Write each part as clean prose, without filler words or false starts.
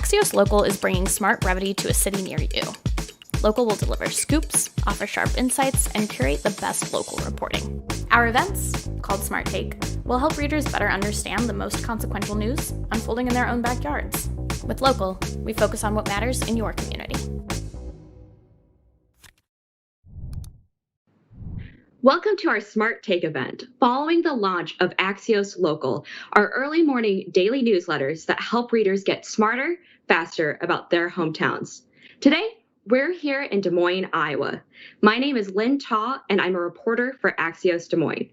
Axios Local is bringing smart brevity to a city near you. Local will deliver scoops, offer sharp insights, and curate the best local reporting. Our events, called Smart Take, will help readers better understand the most consequential news unfolding in their own backyards. With Local, we focus on what matters in your community. Welcome to our Smart Take event, following the launch of Axios Local, our early morning daily newsletters that help readers get smarter, faster about their hometowns. Today, we're here in Des Moines, Iowa. My name is Lynn Taw, and I'm a reporter for Axios Des Moines.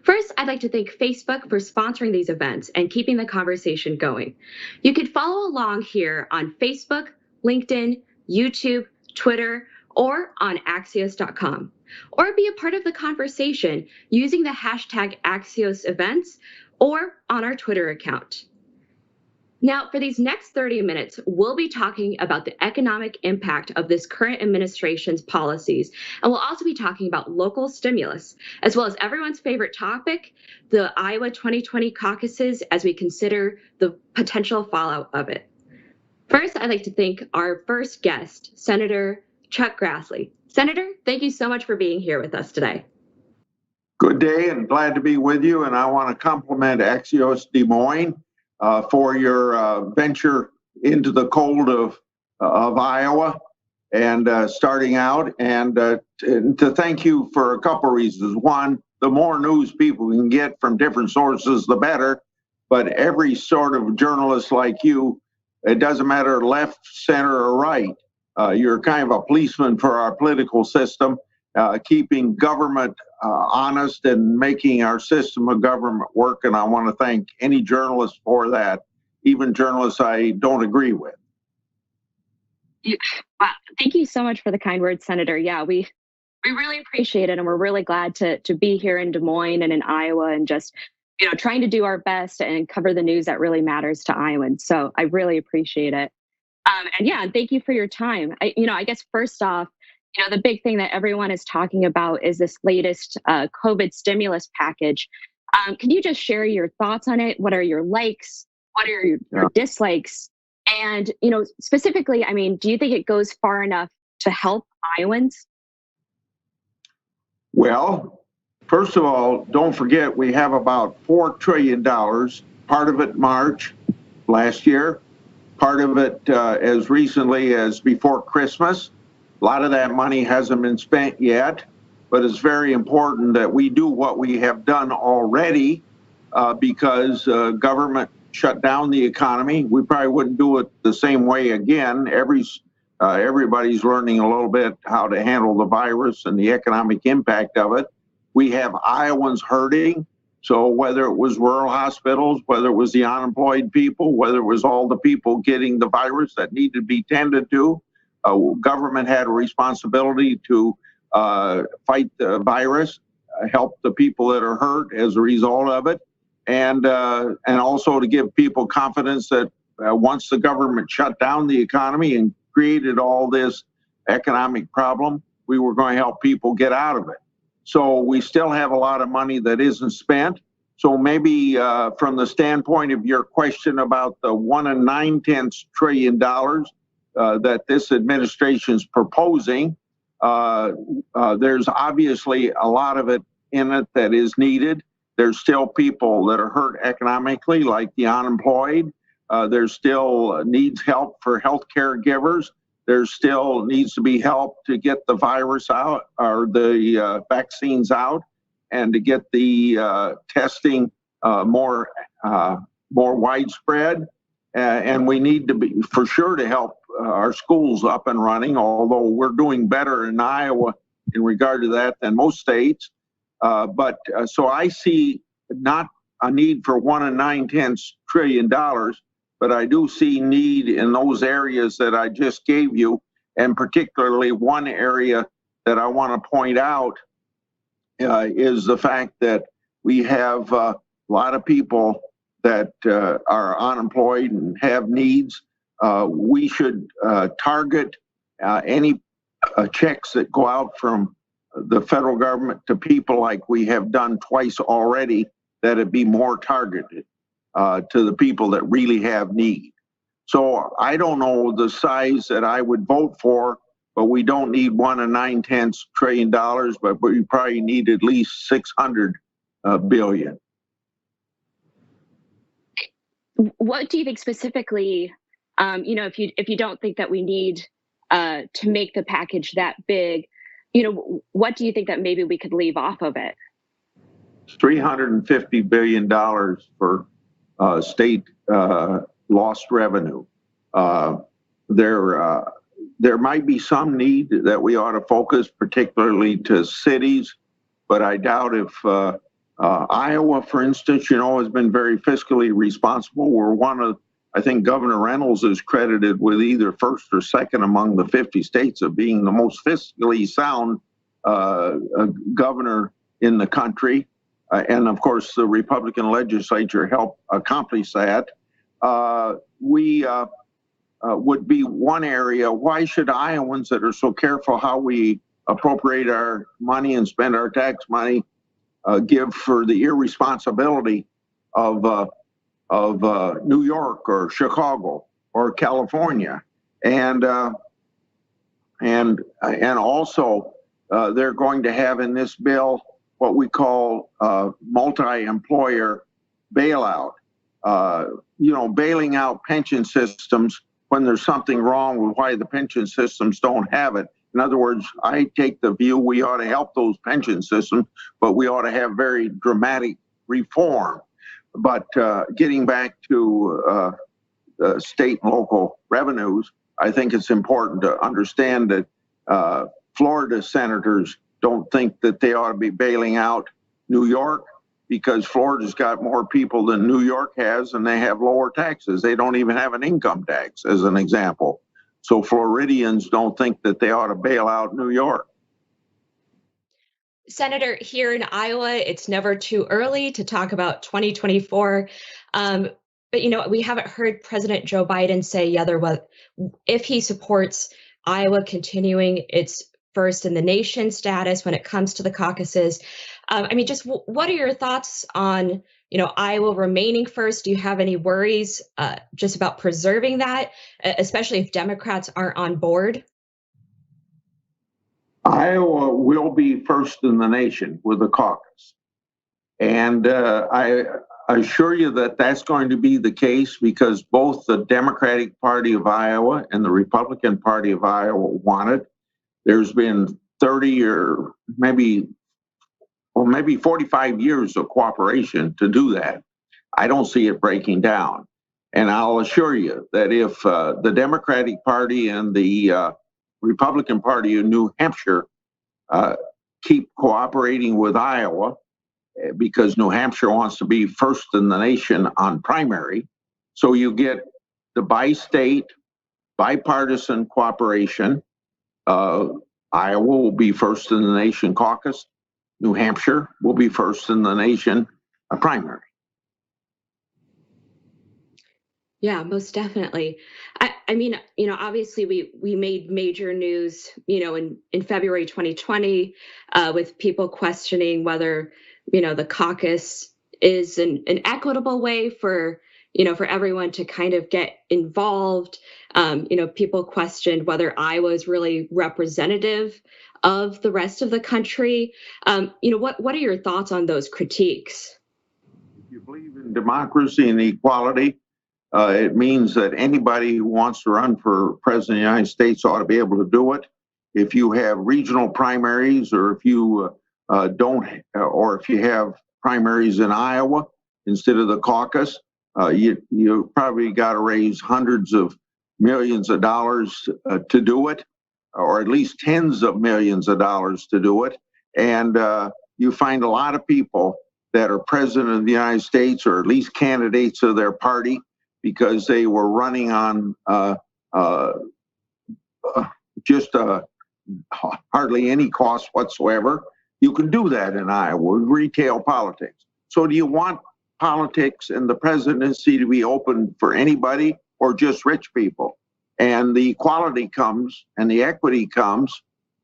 First, I'd like to thank Facebook for sponsoring these events and keeping the conversation going. You can follow along here on Facebook, LinkedIn, YouTube, Twitter, or on Axios.com. Or be a part of the conversation using the hashtag Axios events or on our Twitter account. Now, for these next 30 minutes, we'll be talking about the economic impact of this current administration's policies, and we'll also be talking about local stimulus, as well as everyone's favorite topic, the Iowa 2020 caucuses, as we consider the potential fallout of it. First, I'd like to thank our first guest, Senator Chuck Grassley. Senator, thank you so much for being here with us today. Good day, and glad to be with you. And I want to compliment Axios Des Moines for your venture into the cold of Iowa and starting out, and to thank you for a couple reasons. One, the more news people can get from different sources, the better. But every sort of journalist like you, it doesn't matter left, center, or right. You're kind of a policeman for our political system, keeping government honest and making our system of government work. And I want to thank any journalist for that, even journalists I don't agree with. Wow. Thank you so much for the kind words, Senator. Yeah, we really appreciate it. And we're really glad to be here in Des Moines and in Iowa and just, trying to do our best and cover the news that really matters to Iowans. So I really appreciate it. And thank you for your time. I guess first off, the big thing that everyone is talking about is this latest COVID stimulus package. Can you just share your thoughts on it? What are your likes? What are your dislikes? And, specifically, do you think it goes far enough to help Iowans? Well, first of all, don't forget we have about $4 trillion, part of it March last year, part of it as recently as before Christmas. A lot of that money hasn't been spent yet, but it's very important that we do what we have done already because government shut down the economy. We probably wouldn't do it the same way again. Everybody's learning a little bit how to handle the virus and the economic impact of it. We have Iowans hurting. So whether it was rural hospitals, whether it was the unemployed people, whether it was all the people getting the virus that needed to be tended to, government had a responsibility to fight the virus, help the people that are hurt as a result of it, and also to give people confidence that once the government shut down the economy and created all this economic problem, we were going to help people get out of it. So we still have a lot of money that isn't spent. So maybe from the standpoint of your question about the $1 9/10 trillion that this administration is proposing, there's obviously a lot of it in it that is needed. There's still people that are hurt economically, like the unemployed. There's still needs help for health care givers. There still needs to be help to get the virus out or the vaccines out and to get the testing more widespread. And we need to be for sure to help our schools up and running, although we're doing better in Iowa in regard to that than most states. So I see not a need for $1 9/10 trillion, but I do see need in those areas that I just gave you, and particularly one area that I want to point out is the fact that we have a lot of people that are unemployed and have needs. We should target any checks that go out from the federal government to people like we have done twice already, that it be more targeted to the people that really have need. So I don't know the size that I would vote for, but we don't need $1.9 trillion, but we probably need at least 600 billion. What do you think specifically, if you don't think that we need to make the package that big, what do you think that maybe we could leave off of it? $350 billion for state lost revenue. There might be some need that we ought to focus particularly to cities, but I doubt if Iowa, for instance, has been very fiscally responsible. We're one of, I think Governor Reynolds is credited with either first or second among the 50 states of being the most fiscally sound governor in the country. And of course, the Republican legislature helped accomplish that. We would be one area. Why should Iowans that are so careful how we appropriate our money and spend our tax money give for the irresponsibility of New York or Chicago or California? And also they're going to have in this bill what we call multi-employer bailout. Bailing out pension systems when there's something wrong with why the pension systems don't have it. In other words, I take the view we ought to help those pension systems, but we ought to have very dramatic reform. But getting back to state and local revenues, I think it's important to understand that Florida senators don't think that they ought to be bailing out New York, because Florida's got more people than New York has, and they have lower taxes. They don't even have an income tax, as an example. So Floridians don't think that they ought to bail out New York. Senator, here in Iowa, it's never too early to talk about 2024. But, we haven't heard President Joe Biden say if he supports Iowa continuing its first in the nation status when it comes to the caucuses. Just what are your thoughts on, Iowa remaining first? Do you have any worries just about preserving that, especially if Democrats aren't on board? Iowa will be first in the nation with the caucus. And I assure you that that's going to be the case because both the Democratic Party of Iowa and the Republican Party of Iowa want it. There's been 30 or maybe 45 years of cooperation to do that. I don't see it breaking down. And I'll assure you that if the Democratic Party and the Republican Party in New Hampshire keep cooperating with Iowa, because New Hampshire wants to be first in the nation on primary, so you get the bi-state, bipartisan cooperation. Iowa will be first in the nation caucus. New Hampshire will be first in the nation primary. Yeah, most definitely. Obviously we made major news, in February 2020 with people questioning whether, the caucus is an equitable way for everyone to kind of get involved. People questioned whether Iowa is really representative of the rest of the country. What are your thoughts on those critiques? If you believe in democracy and equality, it means that anybody who wants to run for president of the United States ought to be able to do it. If you have regional primaries, or if you or if you have primaries in Iowa instead of the caucus, you probably got to raise hundreds of millions of dollars to do it, or at least tens of millions of dollars to do it. And you find a lot of people that are president of the United States, or at least candidates of their party, because they were running on just hardly any cost whatsoever. You can do that in Iowa with retail politics. So do you want politics and the presidency to be open for anybody or just rich people? And the equality comes and the equity comes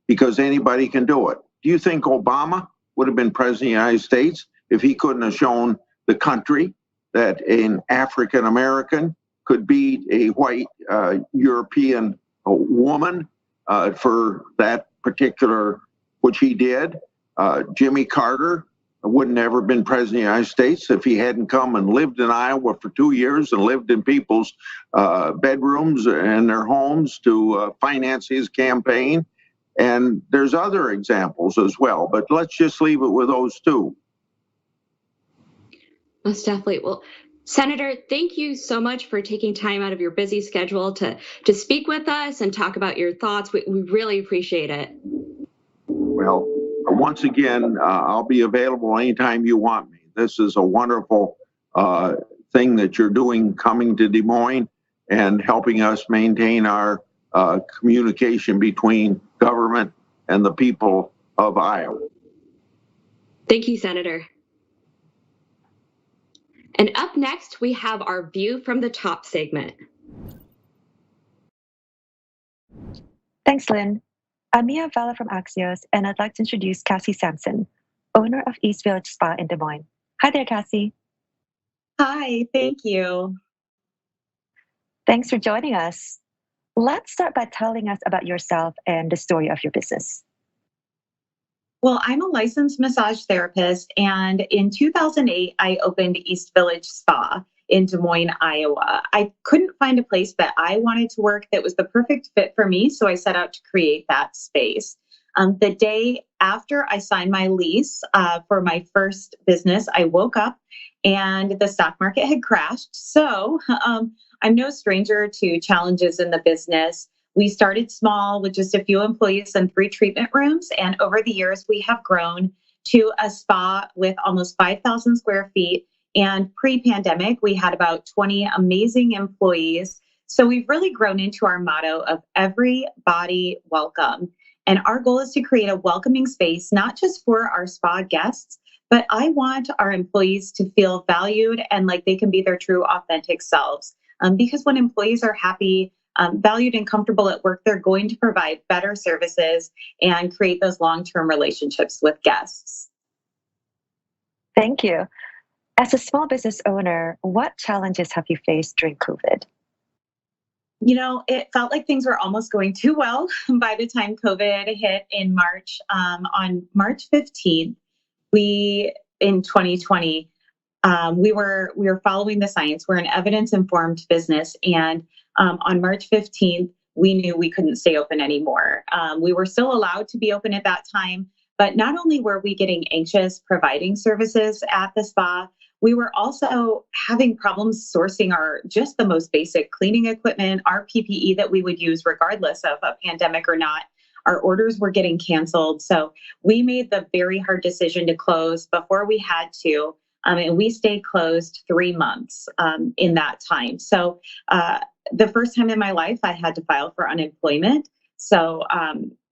because anybody can do it. Do you think Obama would have been president of the United States if he couldn't have shown the country that an African American could beat a white European woman for that particular, which he did. Jimmy Carter wouldn't have ever been president of the United States if he hadn't come and lived in Iowa for 2 years and lived in people's bedrooms and their homes to finance his campaign. And there's other examples as well, but let's just leave it with those two. Most definitely. Well, Senator, thank you so much for taking time out of your busy schedule to speak with us and talk about your thoughts. We really appreciate it. Well, once again, I'll be available anytime you want me. This is a wonderful thing that you're doing, coming to Des Moines and helping us maintain our communication between government and the people of Iowa. Thank you, Senator. And up next, we have our View from the Top segment. Thanks, Lynn. I'm Mia Vella from Axios, and I'd like to introduce Cassie Sampson, owner of East Village Spa in Des Moines. Hi there, Cassie. Hi, thank you. Thanks for joining us. Let's start by telling us about yourself and the story of your business. Well, I'm a licensed massage therapist, and in 2008, I opened East Village Spa in Des Moines, Iowa. I couldn't find a place that I wanted to work that was the perfect fit for me, so I set out to create that space. The day after I signed my lease for my first business, I woke up and the stock market had crashed. So I'm no stranger to challenges in the business. We started small with just a few employees and 3 treatment rooms. And over the years, we have grown to a spa with almost 5,000 square feet. And pre-pandemic, we had about 20 amazing employees. So we've really grown into our motto of every body welcome. And our goal is to create a welcoming space, not just for our spa guests, but I want our employees to feel valued and like they can be their true, authentic selves. Because when employees are happy, valued and comfortable at work, they're going to provide better services and create those long-term relationships with guests. Thank you. As a small business owner, what challenges have you faced during COVID? You know, it felt like things were almost going too well by the time COVID hit in March. On March 15th, in 2020, we were following the science. We're an evidence-informed business, and on March 15th, we knew we couldn't stay open anymore. We were still allowed to be open at that time, but not only were we getting anxious providing services at the spa, we were also having problems sourcing just the most basic cleaning equipment, our PPE that we would use regardless of a pandemic or not. Our orders were getting canceled. So we made the very hard decision to close before we had to. And we stayed closed 3 months in that time. So the first time in my life, I had to file for unemployment. So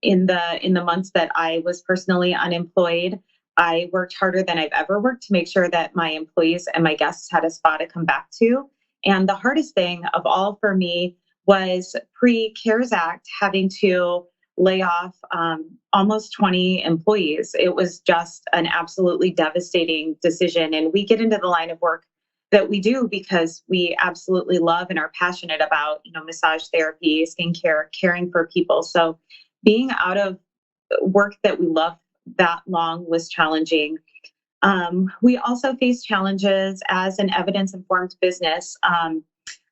in the months that I was personally unemployed, I worked harder than I've ever worked to make sure that my employees and my guests had a spa to come back to. And the hardest thing of all for me was pre-CARES Act having to lay off almost 20 employees. It was just an absolutely devastating decision. And we get into the line of work that we do because we absolutely love and are passionate about, massage therapy, skincare, caring for people. So being out of work that we love that long was challenging. We also face challenges as an evidence-informed business.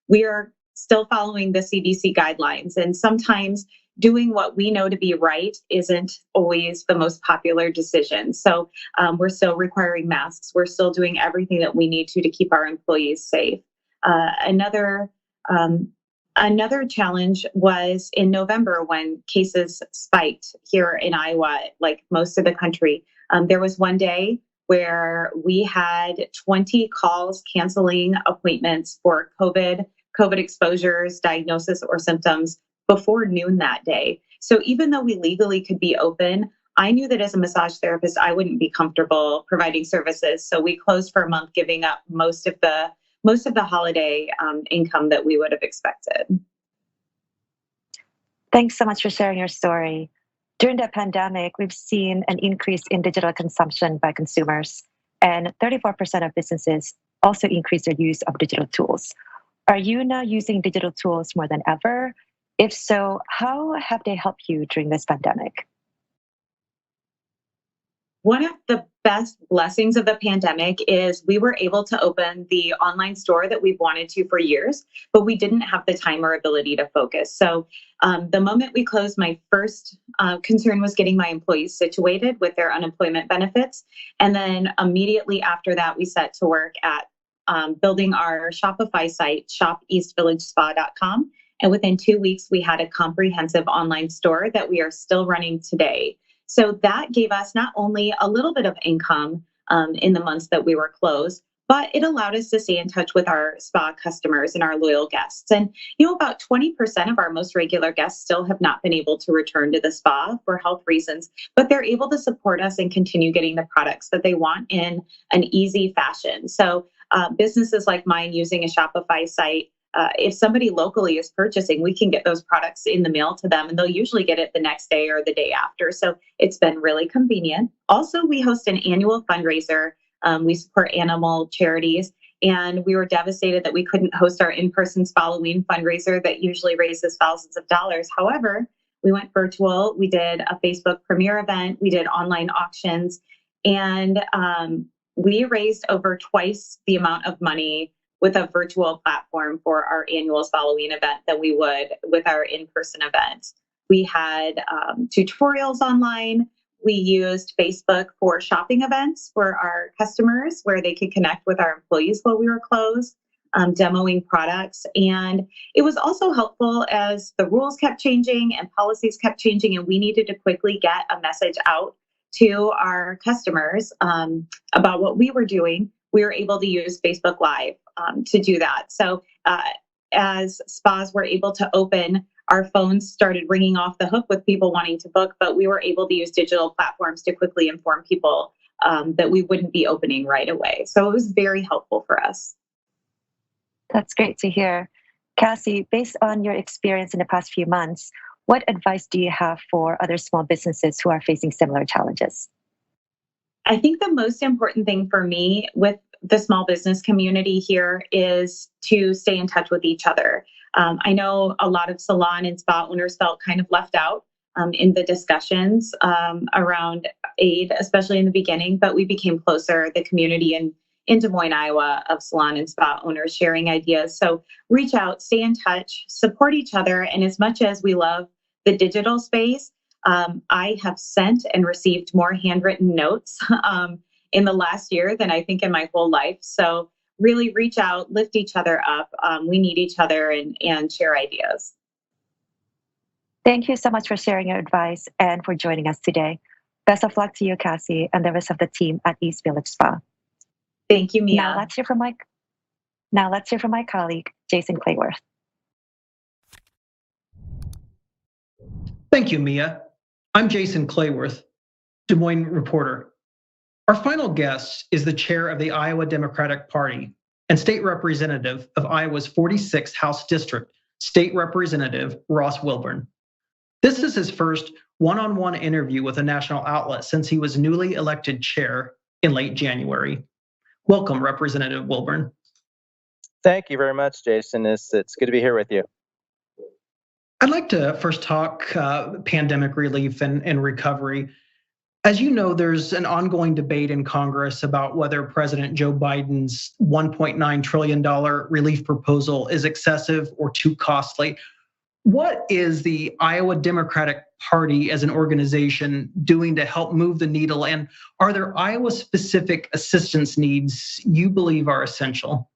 We are still following the CDC guidelines, and sometimes doing what we know to be right isn't always the most popular decision. So we're still requiring masks. We're still doing everything that we need to keep our employees safe. Another challenge was in November when cases spiked here in Iowa, like most of the country. There was one day where we had 20 calls canceling appointments for COVID exposures, diagnosis, or symptoms before noon that day. So even though we legally could be open, I knew that as a massage therapist, I wouldn't be comfortable providing services. So we closed for a month, giving up most of the holiday income that we would have expected. Thanks so much for sharing your story. During the pandemic, we've seen an increase in digital consumption by consumers, and 34% of businesses also increased their use of digital tools. Are you now using digital tools more than ever? If so, how have they helped you during this pandemic? One of the best blessings of the pandemic is we were able to open the online store that we've wanted to for years, but we didn't have the time or ability to focus. So the moment we closed, my first concern was getting my employees situated with their unemployment benefits. And then immediately after that, we set to work at building our Shopify site, shopeastvillagespa.com. And within 2 weeks, we had a comprehensive online store that we are still running today. So that gave us not only a little bit of income in the months that we were closed, but it allowed us to stay in touch with our spa customers and our loyal guests. And, about 20% of our most regular guests still have not been able to return to the spa for health reasons, but they're able to support us and continue getting the products that they want in an easy fashion. So businesses like mine using a Shopify site, if somebody locally is purchasing, we can get those products in the mail to them and they'll usually get it the next day or the day after. So it's been really convenient. Also, we host an annual fundraiser. We support animal charities, and we were devastated that we couldn't host our in-person Spalloween fundraiser that usually raises thousands of dollars. However, we went virtual. We did a Facebook premiere event. We did online auctions, and we raised over twice the amount of money with a virtual platform for our annual Spalloween event than we would with our in-person event. We had tutorials online. We used Facebook for shopping events for our customers where they could connect with our employees while we were closed, demoing products. And it was also helpful as the rules kept changing and policies kept changing, and we needed to quickly get a message out to our customers about what we were doing. We were able to use Facebook Live to do that. So as spas were able to open, our phones started ringing off the hook with people wanting to book, but we were able to use digital platforms to quickly inform people that we wouldn't be opening right away. So it was very helpful for us. That's great to hear. Cassie, based on your experience in the past few months, what advice do you have for other small businesses who are facing similar challenges? I think the most important thing for me with the small business community here is to stay in touch with each other. I know a lot of salon and spa owners felt kind of left out in the discussions around aid, especially in the beginning, but we became closer, the community in Des Moines, Iowa, of salon and spa owners sharing ideas. So reach out, stay in touch, support each other. And as much as we love the digital space, I have sent and received more handwritten notes in the last year than I think in my whole life. So really reach out, lift each other up. We need each other and share ideas. Thank you so much for sharing your advice and for joining us today. Best of luck to you, Cassie, and the rest of the team at East Village Spa. Thank you, Mia. Now let's hear from my colleague, Jason Clayworth. Thank you, Mia. I'm Jason Clayworth, Des Moines reporter. Our final guest is the chair of the Iowa Democratic Party and state representative of Iowa's 46th House District, State Representative Ross Wilburn. This is his first one-on-one interview with a national outlet since he was newly elected chair in late January. Welcome, Representative Wilburn. Thank you very much, Jason. It's good to be here with you. I'd like to first talk pandemic relief and recovery. As you know, there's an ongoing debate in Congress about whether President Joe Biden's $1.9 trillion relief proposal is excessive or too costly. What is the Iowa Democratic Party as an organization doing to help move the needle? And are there Iowa-specific assistance needs you believe are essential?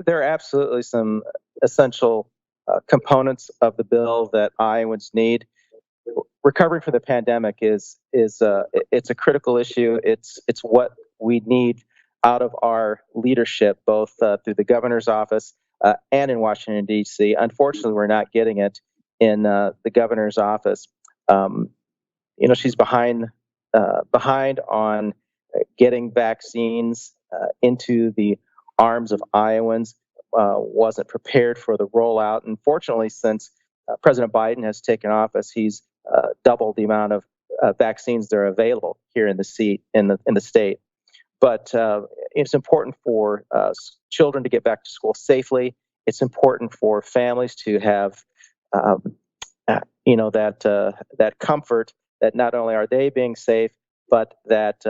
There are absolutely some essential components of the bill that Iowans need. Recovering from the pandemic it's a critical issue. It's what we need out of our leadership, both through the governor's office and in Washington, D.C. Unfortunately, we're not getting it in the governor's office. She's behind on getting vaccines into the arms of Iowans, wasn't prepared for the rollout. And fortunately, since President Biden has taken office, he's doubled the amount of vaccines that are available here in the state. But it's important for children to get back to school safely. It's important for families to have, that comfort that not only are they being safe, but that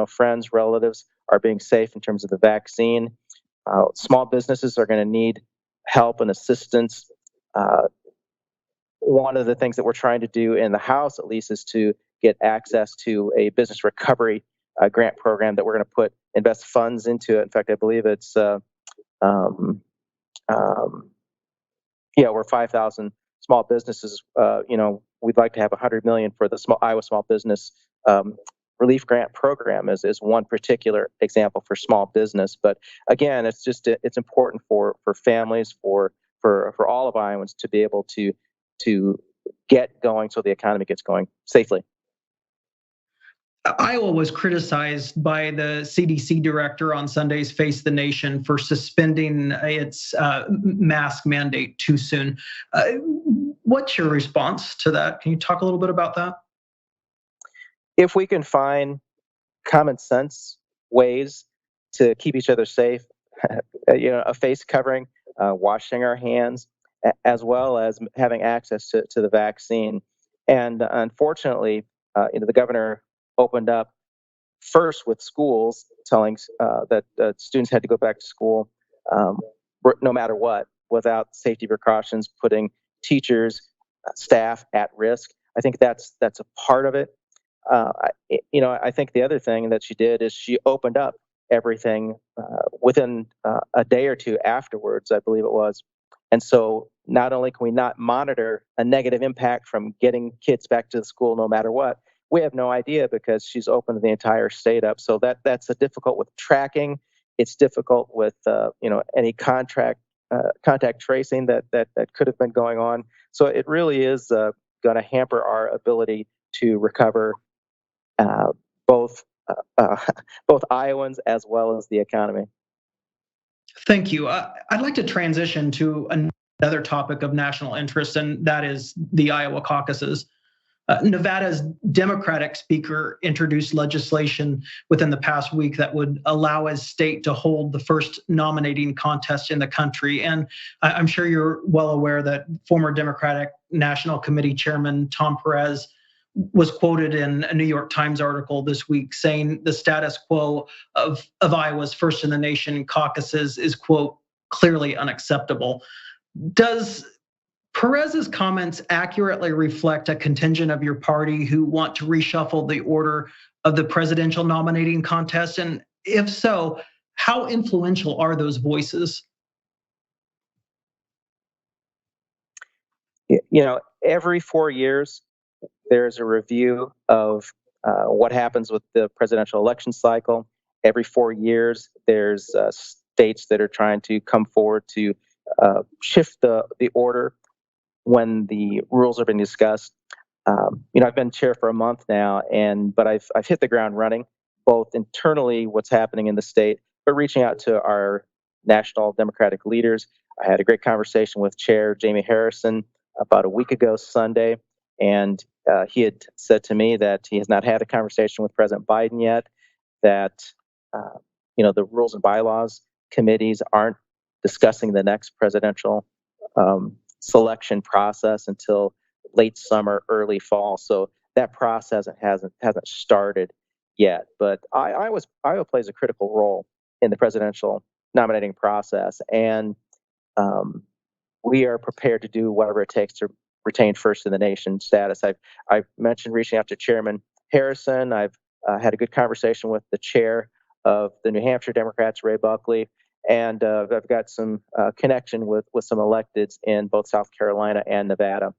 friends, relatives are being safe in terms of the vaccine. Small businesses are going to need help and assistance. One of the things that we're trying to do in the House, at least, is to get access to a business recovery grant program that we're going to invest funds into. In fact, I believe it's we're 5,000 small businesses. We'd like to have 100 million for the Iowa Small Business Relief Grant Program is one particular example for small business. But again, it's important for families, for all of Iowans to be able to get going so the economy gets going safely. Iowa was criticized by the CDC director on Sunday's Face the Nation for suspending its mask mandate too soon. What's your response to that? Can you talk a little bit about that? If we can find common sense ways to keep each other safe, a face covering, washing our hands, as well as having access to the vaccine. And unfortunately, the governor opened up first with schools, telling that students had to go back to school no matter what, without safety precautions, putting teachers, staff at risk. I think that's a part of it. I think the other thing that she did is she opened up everything within a day or two afterwards, I believe it was. And so not only can we not monitor a negative impact from getting kids back to the school no matter what, we have no idea because she's opened the entire state up. So that's difficult with tracking. It's difficult with any contact tracing that could have been going on. So it really is going to hamper our ability to recover both Iowans as well as the economy. Thank you. I'd like to transition to another topic of national interest, and that is the Iowa caucuses. Nevada's Democratic speaker introduced legislation within the past week that would allow his state to hold the first nominating contest in the country. And I'm sure you're well aware that former Democratic National Committee Chairman Tom Perez was quoted in a New York Times article this week saying the status quo of Iowa's first in the nation caucuses is, quote, clearly unacceptable. Does Perez's comments accurately reflect a contingent of your party who want to reshuffle the order of the presidential nominating contest? And if so, how influential are those voices? Every 4 years, there's a review of what happens with the presidential election cycle. Every 4 years, there's states that are trying to come forward to shift the order when the rules are being discussed. I've been chair for a month now, but I've hit the ground running, both internally, what's happening in the state, but reaching out to our national Democratic leaders. I had a great conversation with Chair Jamie Harrison about a week ago Sunday, and he had said to me that he has not had a conversation with President Biden yet, that the rules and bylaws committees aren't discussing the next presidential selection process until late summer, early fall. So that process hasn't started yet. But Iowa plays a critical role in the presidential nominating process, and we are prepared to do whatever it takes to retain first in the nation status. I've mentioned reaching out to Chairman Harrison. I've had a good conversation with the chair of the New Hampshire Democrats, Ray Buckley. And I've got some connection with some electeds in both South Carolina and Nevada.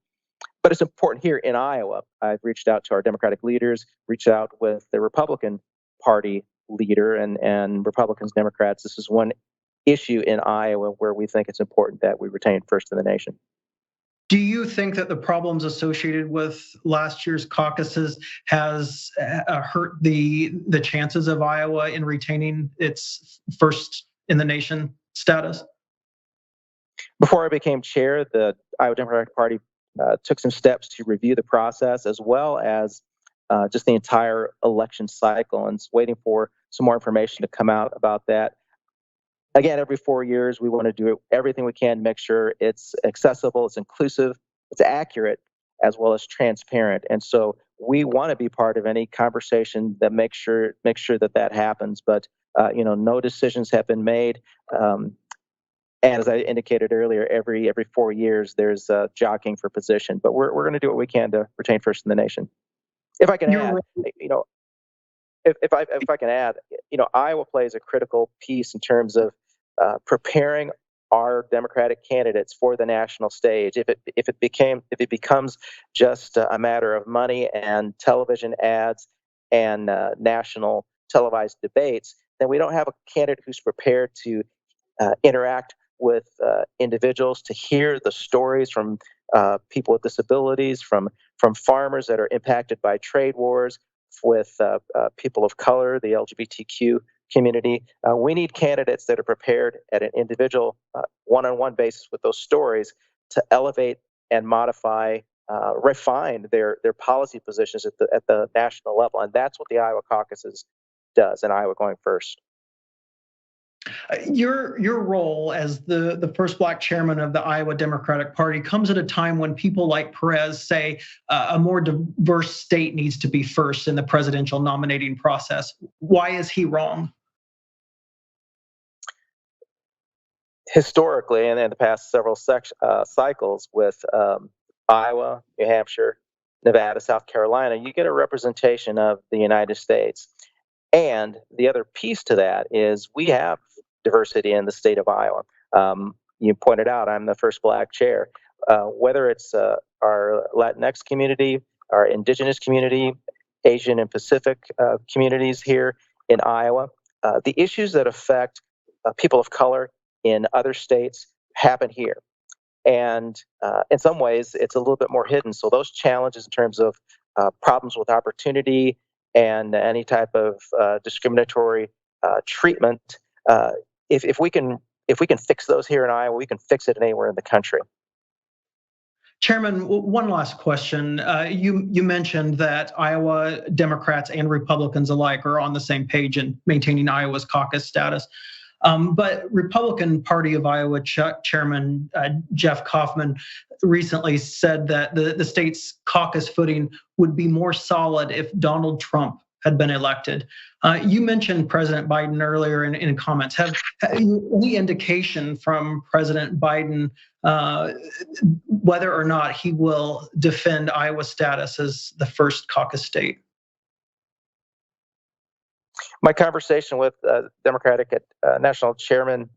But it's important here in Iowa. I've reached out to our Democratic leaders, reached out with the Republican Party leader and Republicans, Democrats. This is one issue in Iowa where we think it's important that we retain first in the nation. Do you think that the problems associated with last year's caucuses has hurt the chances of Iowa in retaining its first in the nation status? Before I became chair, the Iowa Democratic Party took some steps to review the process as well as just the entire election cycle, and it's waiting for some more information to come out about that. Again, every 4 years, we want to do everything we can to make sure it's accessible, it's inclusive, it's accurate, as well as transparent. And so we want to be part of any conversation that makes sure that happens. But no decisions have been made. And as I indicated earlier, every 4 years there's jockeying for position. But we're going to do what we can to retain first in the nation. If I can add, if I can add, Iowa plays a critical piece in terms of preparing our Democratic candidates for the national stage. If it becomes just a matter of money and television ads and national televised debates, then we don't have a candidate who's prepared to interact with individuals, to hear the stories from people with disabilities, from farmers that are impacted by trade wars, with people of color, the LGBTQ community. We need candidates that are prepared at an individual one-on-one basis with those stories to elevate and modify, refine their policy positions at the national level. And that's what the Iowa caucuses does, and Iowa Going First. Your role as the first Black chairman of the Iowa Democratic Party comes at a time when people like Perez say a more diverse state needs to be first in the presidential nominating process. Why is he wrong? Historically, and in the past several cycles with Iowa, New Hampshire, Nevada, South Carolina, you get a representation of the United States. And the other piece to that is we have diversity in the state of Iowa. You pointed out I'm the first Black chair. Whether it's our Latinx community, our indigenous community, Asian and Pacific communities here in Iowa, the issues that affect people of color in other states happen here. And in some ways, it's a little bit more hidden. So those challenges in terms of problems with opportunity and any type of discriminatory treatment, if we can fix those here in Iowa, we can fix it anywhere in the country. Chairman, one last question. You mentioned that Iowa Democrats and Republicans alike are on the same page in maintaining Iowa's caucus status. But Republican Party of Iowa Chairman Jeff Kaufman recently said that the state's caucus footing would be more solid if Donald Trump had been elected. You mentioned President Biden earlier in comments. Have any indication from President Biden whether or not he will defend Iowa's status as the first caucus state? My conversation with Democratic National Chairman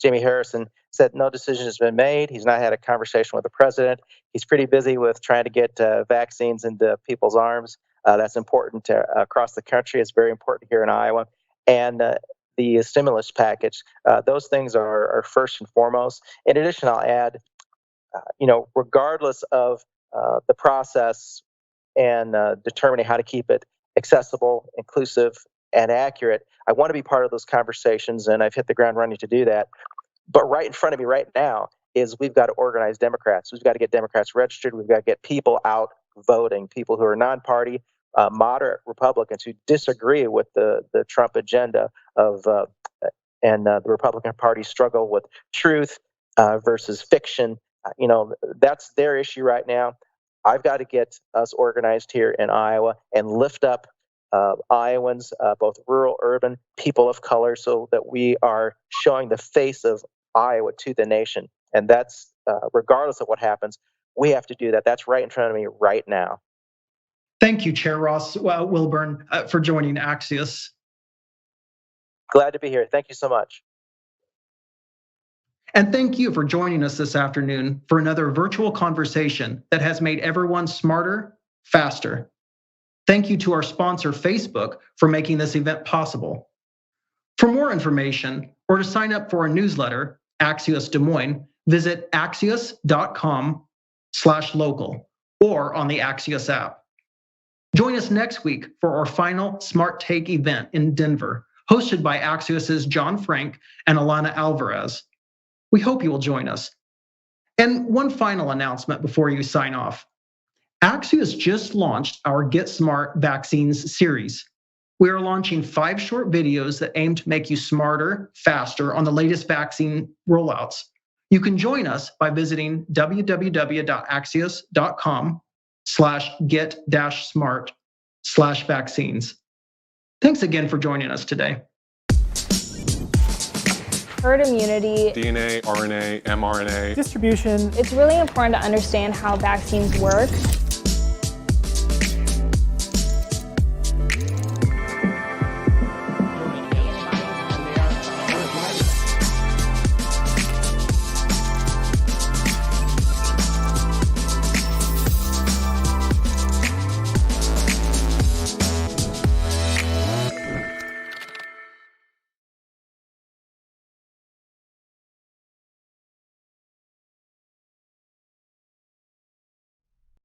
Jamie Harrison said no decision has been made. He's not had a conversation with the president. He's pretty busy with trying to get vaccines into people's arms. That's important across the country. It's very important here in Iowa. And the stimulus package, those things are first and foremost. In addition, I'll add, regardless of the process and determining how to keep it accessible, inclusive, and accurate, I want to be part of those conversations, and I've hit the ground running to do that. But right in front of me right now is we've got to organize Democrats. We've got to get Democrats registered. We've got to get people out voting, people who are non-party, moderate Republicans who disagree with the Trump agenda and the Republican Party struggle with truth versus fiction. That's their issue right now. I've got to get us organized here in Iowa and lift up Iowans, both rural, urban, people of color, so that we are showing the face of Iowa to the nation. And that's regardless of what happens, we have to do that. That's right in front of me right now. Thank you, Chair Ross Wilburn, for joining Axios. Glad to be here. Thank you so much. And thank you for joining us this afternoon for another virtual conversation that has made everyone smarter, faster. Thank you to our sponsor, Facebook, for making this event possible. For more information or to sign up for our newsletter, Axios Des Moines, visit axios.com/local or on the Axios app. Join us next week for our final Smart Take event in Denver, hosted by Axios' John Frank and Alana Alvarez. We hope you will join us. And one final announcement before you sign off. Axios just launched our Get Smart Vaccines series. We are launching 5 short videos that aim to make you smarter, faster on the latest vaccine rollouts. You can join us by visiting www.axios.com/get-smart/vaccines. Thanks again for joining us today. Herd immunity, DNA, RNA, mRNA, distribution. It's really important to understand how vaccines work.